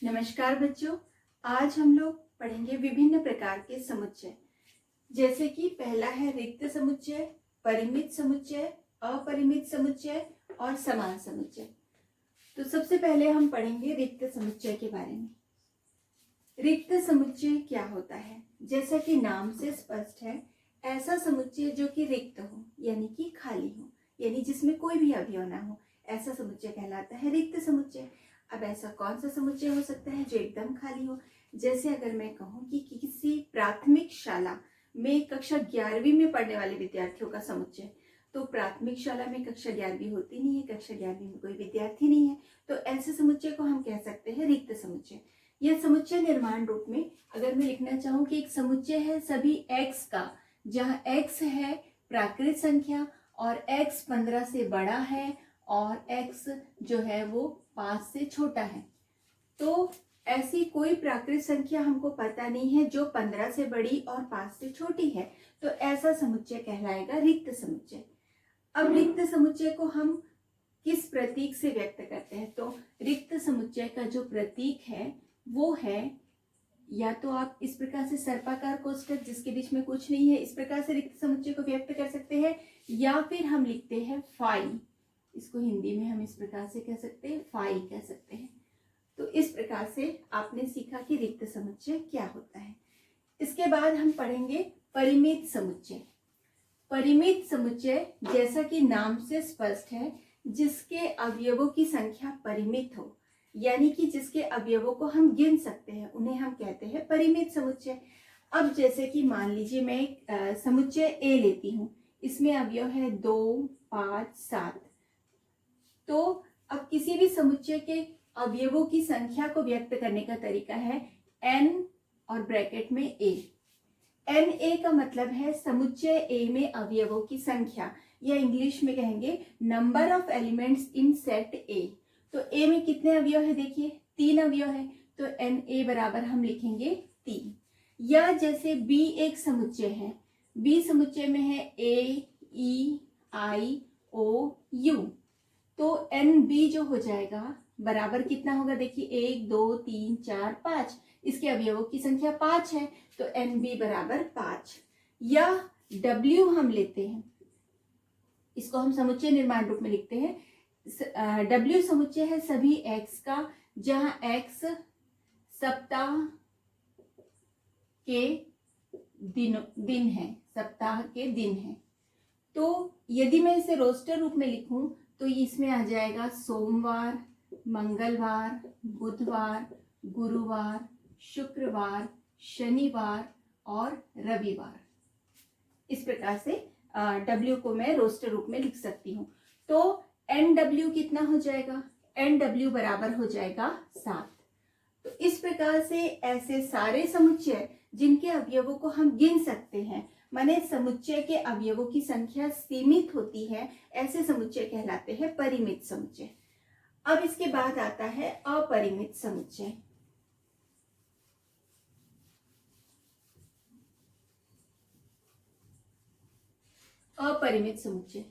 नमस्कार बच्चों, आज हम लोग पढ़ेंगे विभिन्न प्रकार के समुच्चय। जैसे कि पहला है रिक्त समुच्चय, परिमित समुच्चय, अपरिमित समुच्चय और समान समुच्चय। तो सबसे पहले हम पढ़ेंगे रिक्त समुच्चय के बारे में। रिक्त समुच्चय क्या होता है? जैसा कि नाम से स्पष्ट है, ऐसा समुच्चय जो कि रिक्त हो, यानी कि खाली हो, यानी जिसमें कोई भी अवयव ना हो, ऐसा समुच्चय कहलाता है रिक्त समुच्चय। अब ऐसा कौन सा समुच्चय हो सकता है जो एकदम खाली हो? जैसे अगर मैं कहूँ कि किसी प्राथमिक शाला में कक्षा 11वीं में पढ़ने वाले विद्यार्थियों का समुच्चय, तो प्राथमिक शाला में कक्षा 11वीं होती नहीं है, कक्षा 11वीं में कोई विद्यार्थी नहीं है, तो ऐसे समुच्चय को हम कह सकते हैं रिक्त समुच्चय। यह समुच्चय निर्माण रूप में अगर मैं लिखना चाहूँ कि एक समुच्चय है सभी x का, जहाँ x है प्राकृत संख्या और x 15 से बड़ा है और x जो है वो 5 से छोटा है। तो ऐसी कोई प्राकृत संख्या हमको पता नहीं है जो 15 से बड़ी और 5 से छोटी है, तो ऐसा समुच्चय कहलाएगा रिक्त समुच्चय। अब रिक्त समुच्चय को हम किस प्रतीक से व्यक्त करते हैं? तो रिक्त समुच्चय का जो प्रतीक है वो है, या तो आप इस प्रकार से सर्पाकार कोष्ठक जिसके बीच में कुछ नहीं है, इस प्रकार से रिक्त समुच्चय को व्यक्त कर सकते हैं, या फिर हम लिखते हैं फाई। इसको हिंदी में हम इस प्रकार से कह सकते हैं, फाई कह सकते हैं। तो इस प्रकार से आपने सीखा कि रिक्त समुच्चय क्या होता है। इसके बाद हम पढ़ेंगे परिमित समुच्चय। परिमित समुच्चय जैसा कि नाम से स्पष्ट है, जिसके अवयवों की संख्या परिमित हो, यानी कि जिसके अवयवों को हम गिन सकते हैं, उन्हें हम कहते हैं परिमित समुच्चय। अब जैसे कि मान लीजिए मैं एक समुच्चय ए लेती हूँ, इसमें अवयव है 2, 5, 7। तो अब किसी भी समुच्चय के अवयवों की संख्या को व्यक्त करने का तरीका है n और ब्रैकेट में a। na का मतलब है समुच्चय a में अवयवों की संख्या, या इंग्लिश में कहेंगे number of elements in set a। तो a में कितने अवयव है? देखिए 3 अवयव है, तो na बराबर हम लिखेंगे 3। या जैसे b एक समुच्चय है, b समुच्चय में है a, e, i, o, u, तो nb जो हो जाएगा बराबर कितना होगा? देखिए 1, 2, 3, 4, 5, इसके अवयवों की संख्या 5 है, तो nb बराबर 5। या w हम लेते हैं, इसको हम समुच्चय निर्माण रूप में लिखते हैं। w समुच्चय है सभी x का, जहां x सप्ताह के दिन है, सप्ताह के दिन है। तो यदि मैं इसे रोस्टर रूप में लिखूं तो इसमें आ जाएगा सोमवार, मंगलवार, बुधवार, गुरुवार, शुक्रवार, शनिवार और रविवार। इस प्रकार से W को मैं रोस्टर रूप में लिख सकती हूँ। तो NW कितना हो जाएगा? NW बराबर हो जाएगा 7। तो इस प्रकार से ऐसे सारे समुच्चय जिनके अवयवों को हम गिन सकते हैं, माने समुच्चय के अवयवों की संख्या सीमित होती है, ऐसे समुच्चय कहलाते हैं परिमित समुच्चय। अब इसके बाद आता है अपरिमित समुच्चय। अपरिमित समुच्चय,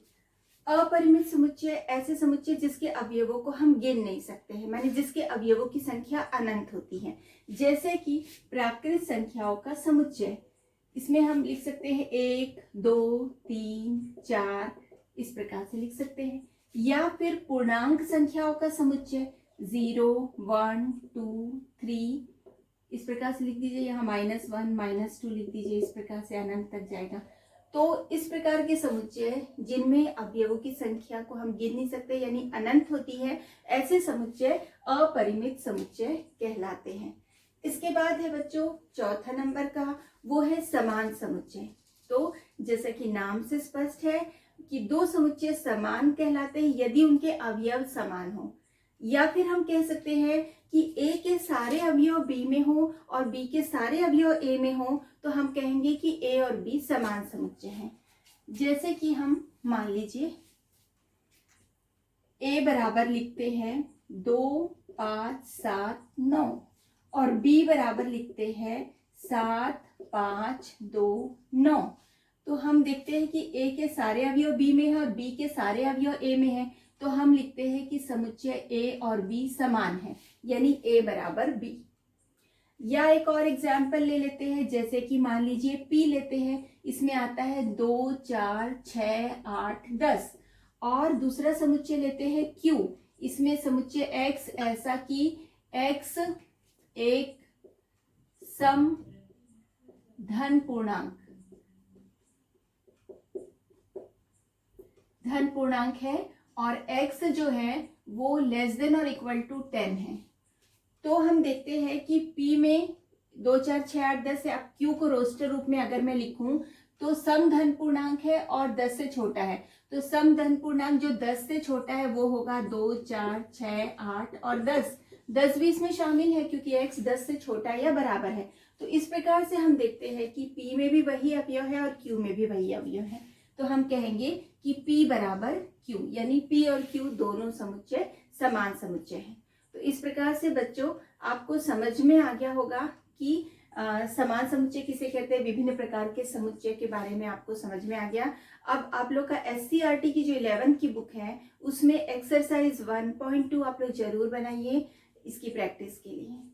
अपरिमित समुच्चय ऐसे समुच्चय जिसके अवयवों को हम गिन नहीं सकते हैं, माने जिसके अवयवों की संख्या अनंत होती है। जैसे कि प्राकृत संख्याओं का समुच्चय, इसमें हम लिख सकते हैं 1, 2, 3, 4, इस प्रकार से लिख सकते हैं। या फिर पूर्णांक संख्याओं का समुच्चय 0, 1, 2, 3, इस प्रकार से लिख दीजिए। यहाँ -1, -2 लिख दीजिए, इस प्रकार से अनंत तक जाएगा। तो इस प्रकार के समुच्चय जिनमें अवयवों की संख्या को हम गिन नहीं सकते, यानी अनंत होती है, ऐसे समुच्चय अपरिमित समुच्चय कहलाते हैं। इसके बाद है बच्चों चौथा नंबर का, वो है समान समुच्चय। तो जैसा कि नाम से स्पष्ट है कि दो समुच्चय समान कहलाते हैं यदि उनके अवयव समान हो, या फिर हम कह सकते हैं कि a के सारे अवयव b में हो और b के सारे अवयव a में हो, तो हम कहेंगे कि a और b समान समुच्चय हैं। जैसे कि हम मान लीजिए a बराबर लिखते हैं 2, 5, 7, 9 और b बराबर लिखते हैं 7, 5, 2, 9। तो हम देखते हैं कि a के सारे अवयव b में है और b के सारे अवयव a में है, तो हम लिखते हैं कि समुच्चय a और b समान है, यानी A बराबर B। या एक और एग्जाम्पल ले लेते हैं, जैसे कि मान लीजिए P लेते हैं, इसमें आता है 2, 4, 6, 8, 10। और दूसरा समुच्चय लेते हैं Q, इसमें समुच्चय X ऐसा कि X एक सम धन पूर्णांक है और X जो है वो लेस देन और इक्वल टू 10 है। तो हम देखते हैं कि P में 2, 4, 6, 8, 10 है। अब Q को रोस्टर रूप में अगर मैं लिखूं तो सम धन पूर्णांक है और 10 से छोटा है, तो सम धन पूर्णांक जो 10 से छोटा है वो होगा 2, 4, 6, 8 और 10। 10 भी इसमें शामिल है क्योंकि X 10 से छोटा या बराबर है। तो इस प्रकार से हम देखते हैं कि P में भी वही अवयव है और Q में भी वही अवयव है। तो हम कहेंगे कि P बराबर Q, यानी P और Q दोनों समुच्चय समान समुच्चय हैं। तो इस प्रकार से बच्चों आपको समझ में आ गया होगा कि समान समुच्चय किसे कहते हैं, विभिन्न प्रकार के समुच्चय के बारे में आपको समझ में आ गया। अब आप लोग का SCERT की जो 11th की बुक है उसमें एक्सरसाइज 1.2 आप लोग जरूर बनाइए इसकी प्रैक्टिस के लिए।